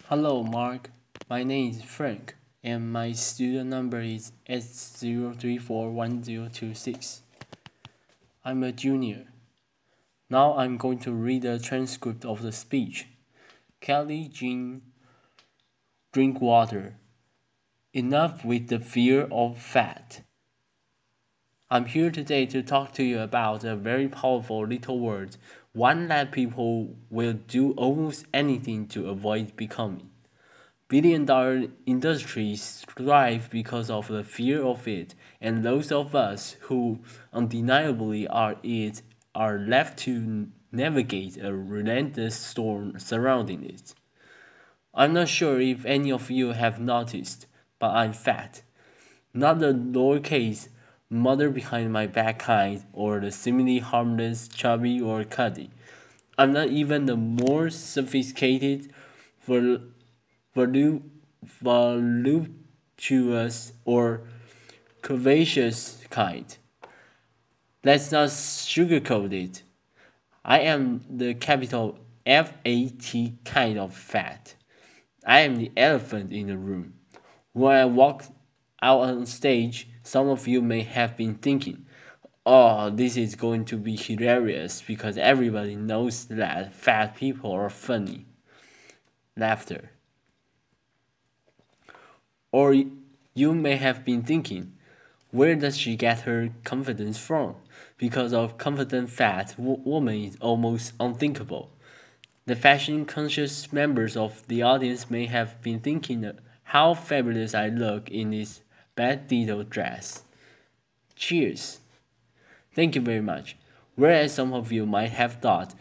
Hello, Mark. My name is Frank, and my student number is S0341026. I'm a junior. Now I'm going to read a transcript of the speech. Kelli Jean Drinkwater. Enough with the fear of fat. I'm here today to talk to you about a very powerful little word, one that people will do almost anything to avoid becoming. Billion-dollar industries thrive because of the fear of it, and those of us who undeniably are it are left to navigate a relentless storm surrounding it. I'm not sure if any of you have noticed, but I'm fat. Not the lowercase mother behind my back kind, or the seemingly harmless chubby or cuddy. I'm not even the more sophisticated, vol- volu- voluptuous or curvaceous kind. Let's not sugarcoat it. I am the capital FAT kind of fat. I am the elephant in the room. When I walk out on stage, some of you may have been thinking, oh, this is going to be hilarious because everybody knows that fat people are funny. Laughter. Or you may have been thinking, where does she get her confidence from? Because of confident fat woman is almost unthinkable. The fashion-conscious members of the audience may have been thinking how fabulous I look in this Benedetto dress. Cheers. Thank you very much. Whereas some of you might have thought,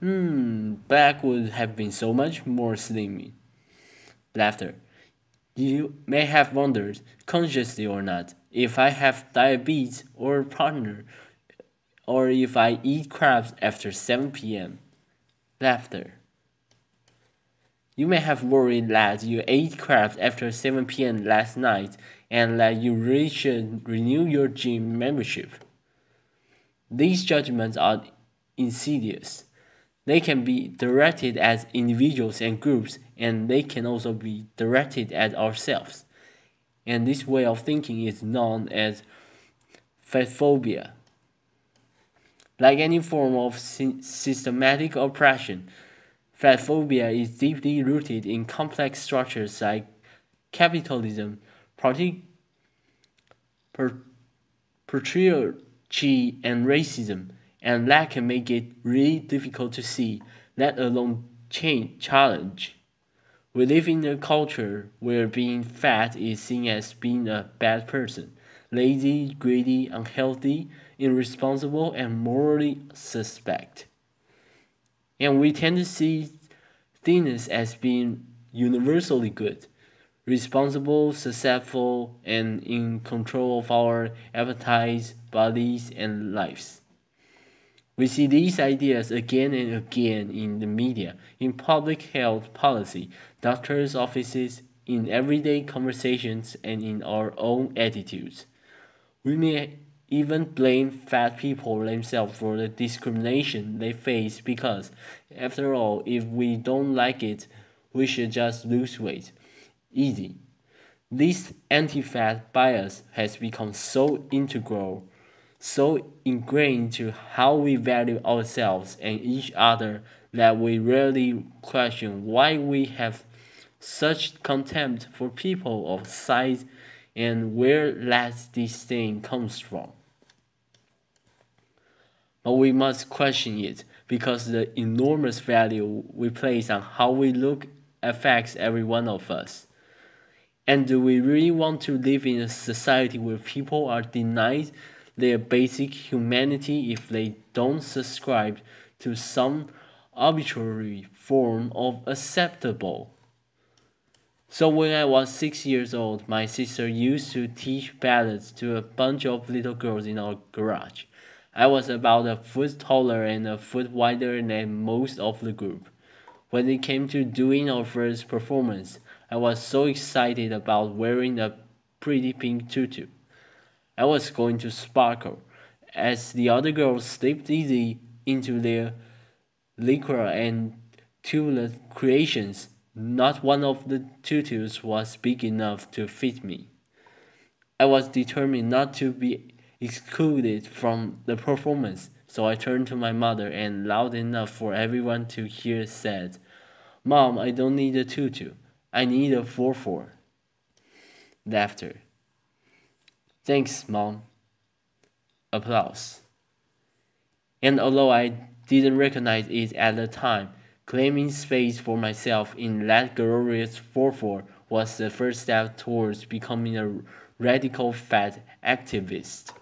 black would have been so much more slimy. Laughter. You may have wondered, consciously or not, if I have diabetes or a partner, or if I eat crabs after 7 p.m. Laughter. You may have worried that you ate crabs after 7 p.m. last night and that you really should renew your gym membership. These judgments are insidious. They can be directed at individuals and groups, and they can also be directed at ourselves. And this way of thinking is known as fatphobia. Like any form of systematic oppression, fatphobia is deeply rooted in complex structures like capitalism, patriarchy, and racism, and that can make it really difficult to see, let alone challenge. We live in a culture where being fat is seen as being a bad person, lazy, greedy, unhealthy, irresponsible, and morally suspect. And we tend to see thinness as being universally good, responsible, successful, and in control of our appetites, bodies, and lives. We see these ideas again and again in the media, in public health policy, doctors' offices, in everyday conversations, and in our own attitudes. We may even blame fat people themselves for the discrimination they face because, after all, if we don't like it, we should just lose weight. Easy. This anti-fat bias has become so integral, so ingrained to how we value ourselves and each other that we rarely question why we have such contempt for people of size and where that disdain comes from. But we must question it because the enormous value we place on how we look affects every one of us. And do we really want to live in a society where people are denied their basic humanity if they don't subscribe to some arbitrary form of acceptable? So when I was 6 years old, my sister used to teach ballads to a bunch of little girls in our garage. I was about a foot taller and a foot wider than most of the group. When it came to doing our first performance, I was so excited about wearing a pretty pink tutu. I was going to sparkle, as the other girls slipped easily into their lycra and tulle creations, Not one of the tutus was big enough to fit me. I was determined not to be excluded from the performance, so I turned to my mother and loud enough for everyone to hear said, "Mom, I don't need a tutu. I need a 4-4." Laughter. "Thanks, Mom." Applause. And although I didn't recognize it at the time, claiming space for myself in that glorious 4-4 was the first step towards becoming a radical fat activist.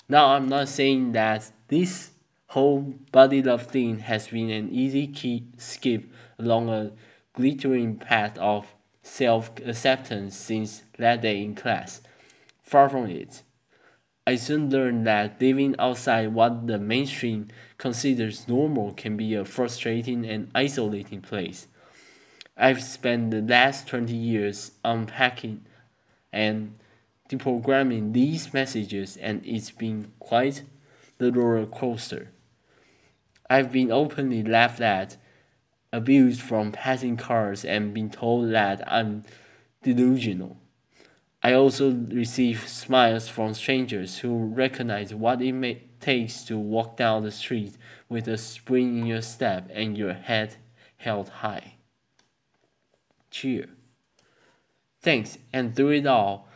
Now, I'm not saying that this whole body love thing has been an easy skip along a glittering path of self acceptance since that day in class. Far from it. I soon learned that living outside what the mainstream considers normal can be a frustrating and isolating place. I've spent the last 20 years unpacking and deprogramming these messages, and it's been quite the roller coaster. I've been openly laughed at, abused from passing cars, and been told that I'm delusional. I also receive smiles from strangers who recognize what it takes to walk down the street with a spring in your step and your head held high. Cheer. Thanks, and through it all,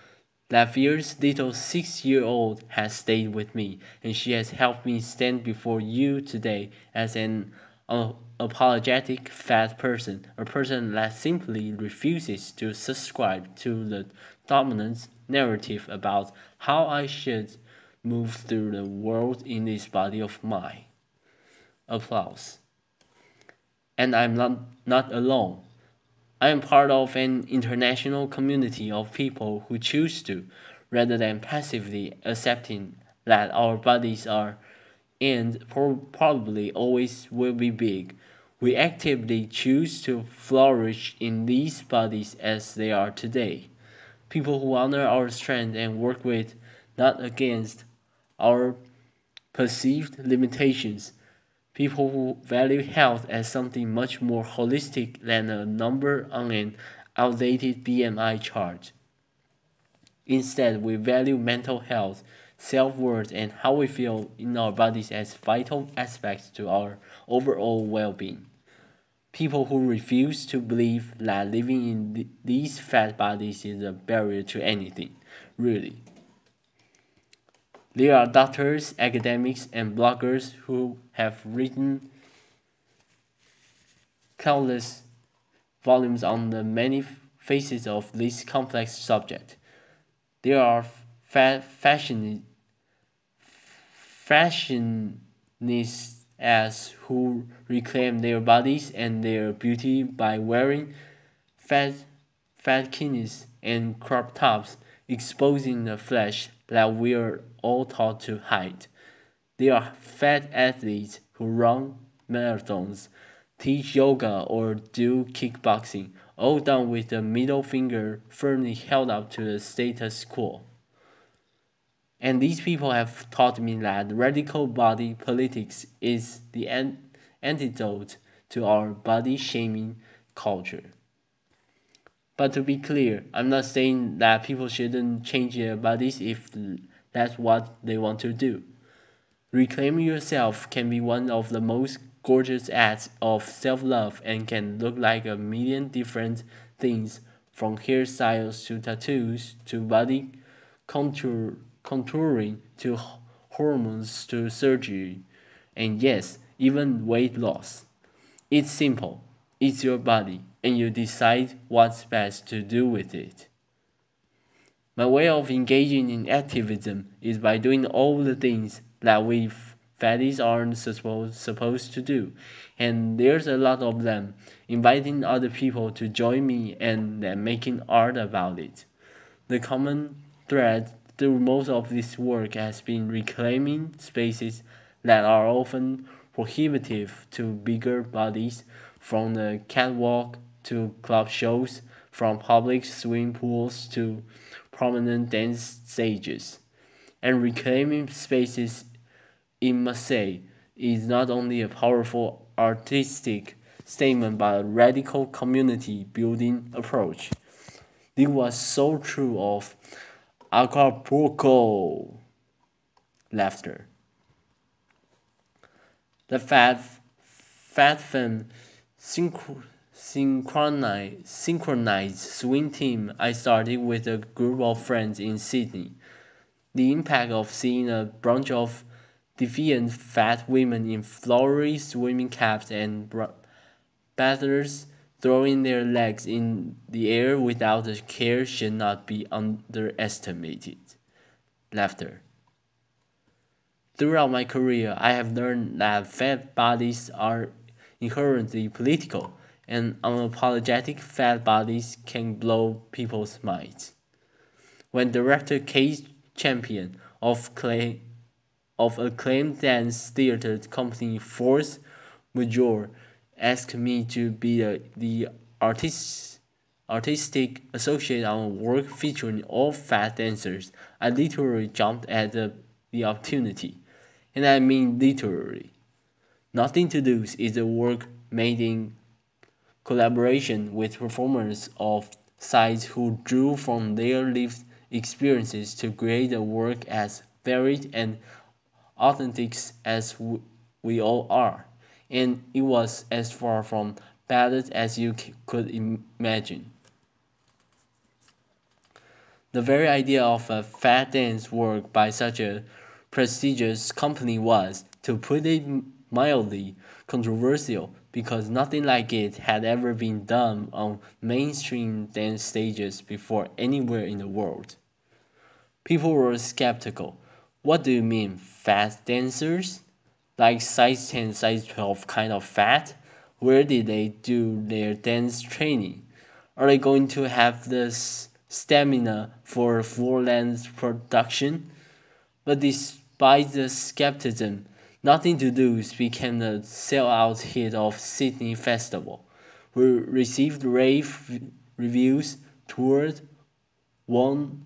that fierce little 6-year-old has stayed with me, and she has helped me stand before you today as an apologetic fat person, a person that simply refuses to subscribe to the dominant narrative about how I should move through the world in this body of mine. Applause. And I'm not alone. I am part of an international community of people who choose to, rather than passively accepting that our bodies are and probably always will be big. We actively choose to flourish in these bodies as they are today. People who honor our strength and work with, not against, our perceived limitations. People who value health as something much more holistic than a number on an outdated BMI chart. Instead, we value mental health, self-worth, and how we feel in our bodies as vital aspects to our overall well-being. People who refuse to believe that living in these fat bodies is a barrier to anything, really. There are doctors, academics, and bloggers who have written countless volumes on the many faces of this complex subject. There are fashionists who reclaim their bodies and their beauty by wearing fat fatkinis and crop tops, exposing the flesh that we're all taught to hide. There are fat athletes who run marathons, teach yoga, or do kickboxing, all done with the middle finger firmly held up to the status quo. And these people have taught me that radical body politics is the antidote to our body shaming culture. But to be clear, I'm not saying that people shouldn't change their bodies if that's what they want to do. Reclaiming yourself can be one of the most gorgeous acts of self-love and can look like a million different things, from hairstyles to tattoos to body contouring to hormones to surgery, and yes, even weight loss. It's simple. It's your body, and you decide what's best to do with it. My way of engaging in activism is by doing all the things that we fatties aren't supposed to do, and there's a lot of them, inviting other people to join me and then making art about it. The common thread through most of this work has been reclaiming spaces that are often prohibitive to bigger bodies, from the catwalk to club shows, from public swimming pools to prominent dance stages. And reclaiming spaces in Marseille is not only a powerful artistic statement but a radical community building approach. This was so true of Acapulco. Laughter. The fat film synchronized swim team I started with a group of friends in Sydney. The impact of seeing a bunch of defiant fat women in flowery swimming caps and bathers throwing their legs in the air without a care should not be underestimated. Laughter. Throughout my career, I have learned that fat bodies are inherently political, and unapologetic fat bodies can blow people's minds. When director Kate Champion of acclaimed dance theater company Force Majeure asked me to be the artistic associate on work featuring all fat dancers, I literally jumped at the opportunity. And I mean literally. Nothing to Lose is a work made in collaboration with performers of sides who drew from their lived experiences to create a work as varied and authentic as we all are. And it was as far from bad as you could imagine. The very idea of a fat dance work by such a prestigious company was, to put it mildly, controversial because nothing like it had ever been done on mainstream dance stages before anywhere in the world. People were skeptical. What do you mean, fat dancers? Like size 10, size 12 kind of fat? Where did they do their dance training? Are they going to have this stamina for full-length production? But despite the skepticism, Nothing to Lose became the sell-out hit of Sydney Festival. We received rave reviews, toured, won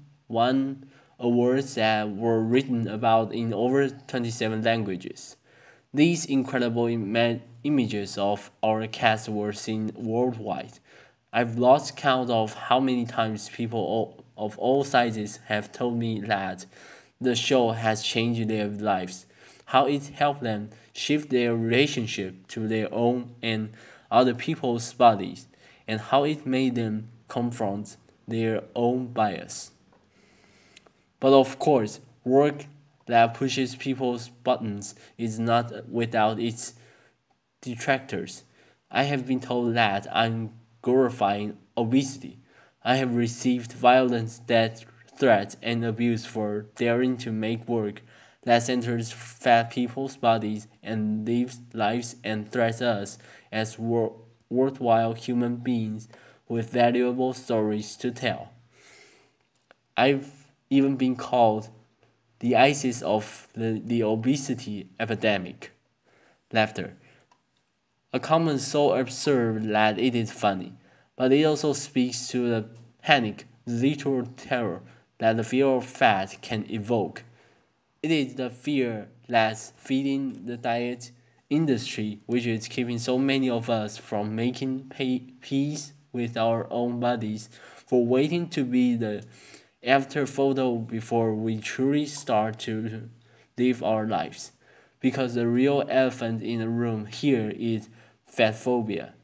awards that were written about in over 27 languages. These incredible images of our cast were seen worldwide. I've lost count of how many times people of all sizes have told me that the show has changed their lives, how it helped them shift their relationship to their own and other people's bodies, and how it made them confront their own bias. But of course, work that pushes people's buttons is not without its detractors. I have been told that I'm glorifying obesity. I have received violent death threats and abuse for daring to make work that centers fat people's bodies and lives lives and threats us as worthwhile human beings with valuable stories to tell. I've even been called the ISIS of the obesity epidemic. Laughter. A comment so absurd that it is funny, but it also speaks to the panic, the literal terror that the fear of fat can evoke. It is the fear that's feeding the diet industry, which is keeping so many of us from making peace with our own bodies, for waiting to be the after photo before we truly start to live our lives. Because the real elephant in the room here is fat phobia.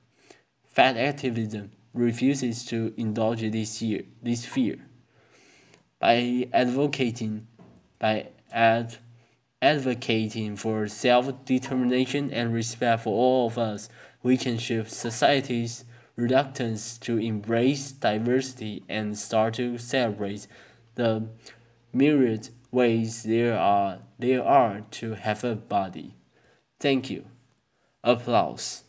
Fat activism refuses to indulge this fear. By advocating by advocating for self-determination and respect for all of us, we can shift society's reluctance to embrace diversity and start to celebrate the myriad ways there are to have a body. Thank you. Applause.